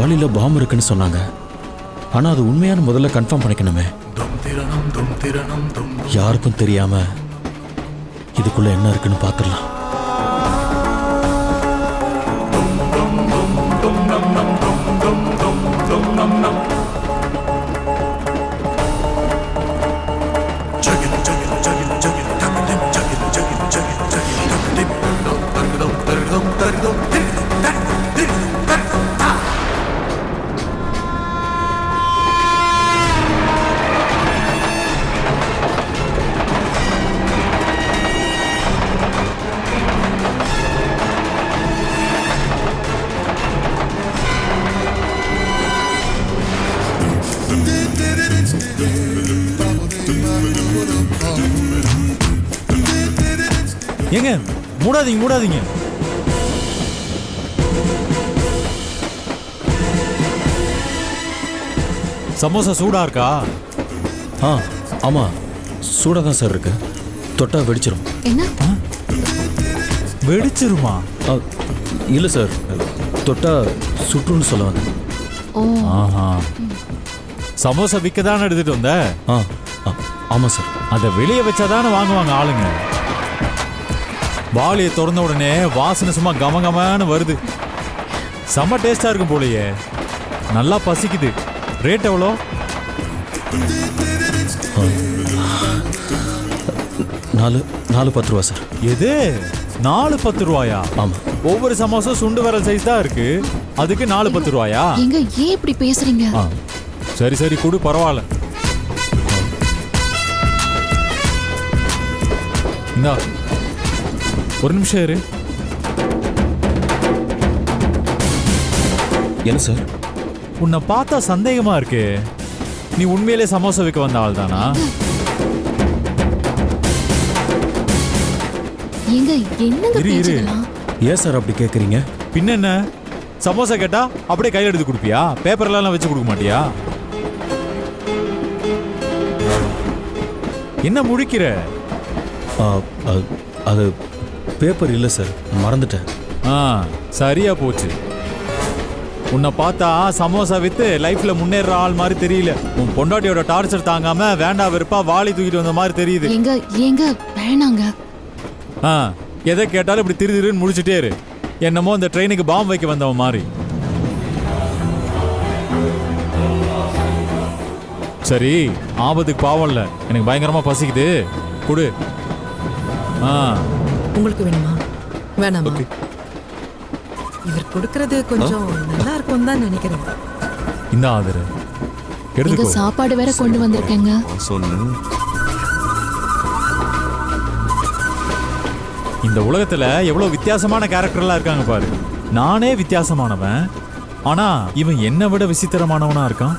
வாளியில பாம்பு இருக்குன்னு சொன்னாங்க. ஆனா அது உண்மையான முதல்ல கன்ஃபார்ம் பண்ணிக்கணுமே. யாருக்கும் தெரியாம இதுக்குள்ள என்ன இருக்குன்னு பாத்துடலாம். ஏங்க மூடாதீங்க மூடாதீங்க. சமோசா சூடா இருக்கா? ஆமா சூடா தான் சார் இருக்கு. தொட்டா வெடிச்சிரும். என்ன வெடிச்சிருமா? இல்ல சார், தொட்டா சுற்றுன்னு சொல்ல வந்தேன். ஆஹா, சமோசா விற்க தானே எடுத்துட்டு வந்த? ஆமா சார். அதை வெளியே வச்சாதானே வாங்குவாங்க ஆளுங்க. வாளியை திறந்த உடனே வாசனை சும்மா கமகமான வருது. செம்ம டேஸ்டா இருக்கும் போலயே. நல்லா பசிக்குது. ரேட் எவ்வளோ? 4 ரூபா சார். எது 4-10 ரூபாயா? ஆமா. ஒவ்வொரு சமோசா சுண்டு விரல் சைஸ் தான் இருக்கு, அதுக்கு 4-10 ரூபாயா? எங்க ஏன் இப்படி பேசுறீங்க? சரி சரி கொடு, பரவாயில்ல. இந்தா ஒரு நிமிஷம் இரு. என்ன சார்? உன்னை பார்த்தா சந்தேகமா இருக்கு. நீ உண்மையிலே சமோசா விற்க வந்த ஆள் தானா? எங்க என்னங்க பேசுறீங்க? ஏன் சார் அப்படி கேக்குறீங்க? பின்ன என்ன, சமோசா கேட்டா அப்படியே கையில் எடுத்து கொடுப்பியா? பேப்பர்லாம் வச்சு கொடுக்க மாட்டியா? என்ன முழிக்கிற? அது பேப்பர் இல்லை சார், மறந்துட்டேன். சரியா போச்சு. உன்னை பார்த்தா சமோசா வித்து லைஃப்ல முன்னேற ஆள் மாதிரி தெரியல. உன் பொண்டாட்டியோட டார்ச்சர் தாங்காம வேண்டா வெறுப்பா வாளி தூக்கிட்டு வந்த மாதிரி தெரியுது. எங்க வேணாங்க. எதை கேட்டாலும் இப்படி திருன்னு முடிச்சுட்டே இரு. என்னமோ இந்த ட்ரெயினுக்கு பாம்பு வைக்க வந்தவன் மாதிரி. சரி, ஆபத்துக்கு பாவம் இல்ல, எனக்கு பயங்கரமா பசிக்குது, கொடு. உங்களுக்கு வேணுமா? வேணாமா? இவர் கொடுக்கறது கொஞ்சம் நல்லா இருக்கும் தான் நினைக்கிறேன். இந்த ஆதரு எடுத்துக்கோ. சாப்பாடு வேற கொண்டு வந்திருக்கேங்க. இந்த உலகத்துல எவ்வளவு வித்தியாசமான கேரக்டர்லாம் இருக்காங்க பாரு. நானே வித்தியாசமானவன், ஆனா இவன் என்னை விட விசித்திரமானவனா இருக்கான்.